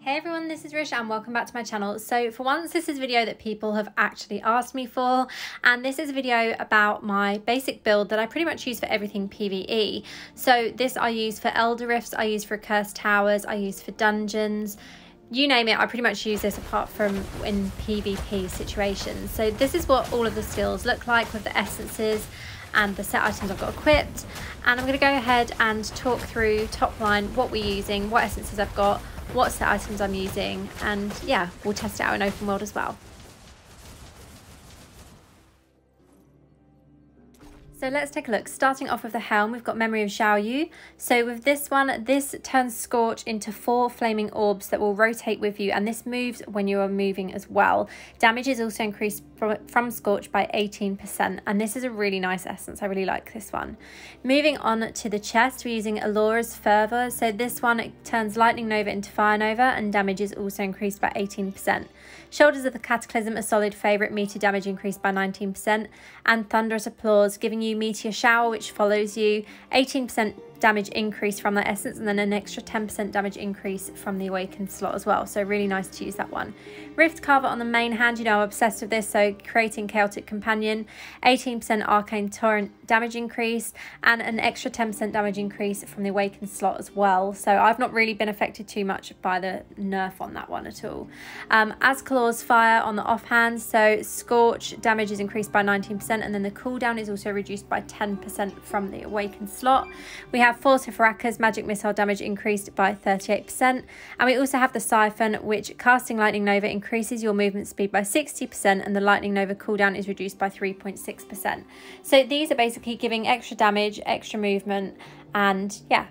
Hey everyone, this is Rish and welcome back to my channel. So for once, this is a video that people have actually asked me for, and this is a video about my basic build that I pretty much use for everything PvE. So this I use for Elder Rifts, I use for Cursed Towers, I use for dungeons, you name it. I pretty much use this apart from in PvP situations. So this is what all of the skills look like with the essences and the set items I've got equipped. And I'm going to go ahead and talk through top line what we're using, what essences I've got, what set items I'm using, and yeah, we'll test it out in open world as well. So let's take a look. Starting off with the helm, we've got Memory of Xiao Yu. So with this one, this turns Scorch into 4 flaming orbs that will rotate with you, and this moves when you are moving as well. Damage is also increased from Scorch by 18%, and this is a really nice essence. I really like this one. Moving on to the chest, we're using Alora's Fervor. So this one turns Lightning Nova into Fire Nova, and damage is also increased by 18%. Shoulders of the Cataclysm, a solid favourite, meteor damage increased by 19%, and Thunderous Applause, giving you Meteor Shower, which follows you, 18% damage increase from that essence, and then an extra 10% damage increase from the Awakened slot as well. So really nice to use that one. Rift Carver on the main hand, you know I'm obsessed with this, so creating Chaotic Companion, 18% Arcane Torrent damage increase, and an extra 10% damage increase from the Awakened slot as well. So I've not really been affected too much by the nerf on that one at all. Ascalor's Fire on the offhand, so Scorch damage is increased by 19%, and then the cooldown is also reduced by 10% from the Awakened slot. We have Force of Raka's magic missile damage increased by 38%, and we also have the Siphon, which casting Lightning Nova increases your movement speed by 60%, and the Lightning Nova cooldown is reduced by 3.6%. So these are basically giving extra damage, extra movement, and yeah,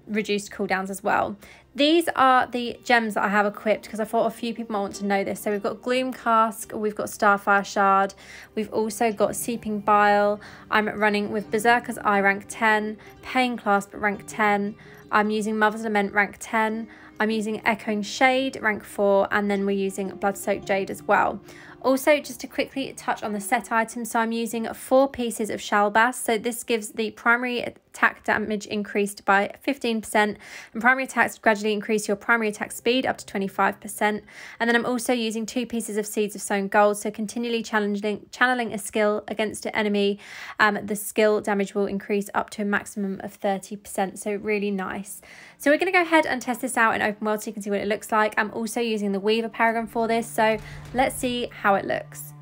reduced cooldowns as well. These are the gems that I have equipped because I thought a few people might want to know this. So we've got Gloom Cask, we've got Starfire Shard, we've also got Seeping Bile. I'm running with Berserker's Eye rank 10, Pain Clasp rank 10, I'm using Mother's Lament rank 10, I'm using Echoing Shade rank 4, and then we're using Blood-Soaked Jade as well. Also, just to quickly touch on the set items, so I'm using 4 pieces of Shalbas. So this gives the primary attack damage increased by 15%, and primary attacks gradually increase your primary attack speed up to 25%. And then I'm also using 2 pieces of Seeds of Sown Gold, so continually channeling a skill against an enemy, the skill damage will increase up to a maximum of 30%, so really nice. So we're going to go ahead and test this out in open world so you can see what it looks like. I'm also using the Weaver Paragon for this, so let's see how it looks.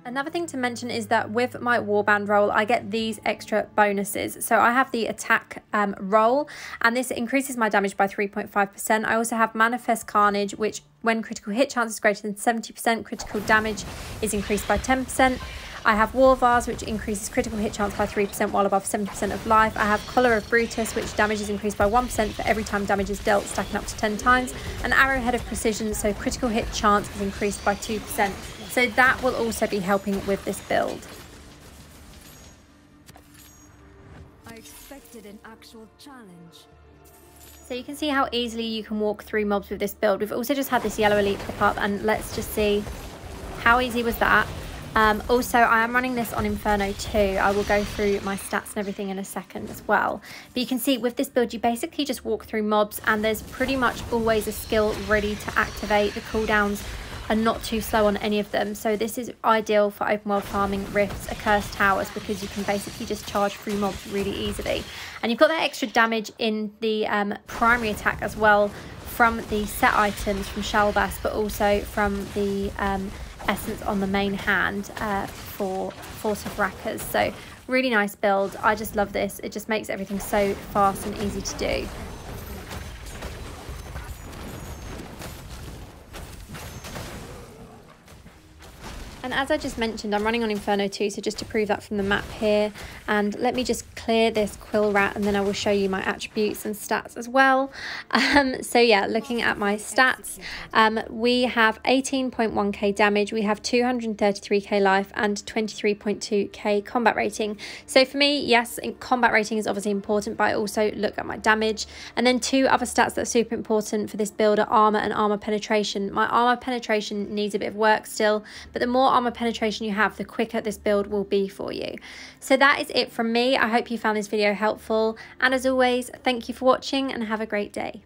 Another thing to mention is that with my warband roll, I get these extra bonuses. So I have the attack roll, and this increases my damage by 3.5%. I also have Manifest Carnage, which when critical hit chance is greater than 70%, critical damage is increased by 10%. I have War Vase, which increases critical hit chance by 3% while above 70% of life. I have Collar of Brutus, which damage is increased by 1% for every time damage is dealt, stacking up to 10 times. And Arrowhead of Precision, so critical hit chance is increased by 2%. So that will also be helping with this build. I expected an actual challenge. So you can see how easily you can walk through mobs with this build. We've also just had this yellow elite pop up, and let's just see how easy was that. Also, I am running this on Inferno 2. I will go through my stats and everything in a second as well. But you can see with this build, you basically just walk through mobs, and there's pretty much always a skill ready to activate. The cooldowns are not too slow on any of them. So this is ideal for open world farming, rifts, Cursed Towers, because you can basically just charge through mobs really easily. And you've got that extra damage in the primary attack as well from the set items from Shalbas, but also from the essence on the main hand for Force of Raka's. So really nice build. I just love this. It just makes everything so fast and easy to do. And as I just mentioned, I'm running on Inferno 2, so just to prove that from the map here. And let me just clear this Quill Rat, and then I will show you my attributes and stats as well. So yeah, looking at my stats, we have 18.1k damage, we have 233k life, and 23.2k combat rating. So for me, yes, combat rating is obviously important, but I also look at my damage. And then 2 other stats that are super important for this build are armor and armor penetration. My armor penetration needs a bit of work still, but the more armor penetration you have, the quicker this build will be for you. So that is it from me. I hope you found this video helpful, and as always, thank you for watching and have a great day.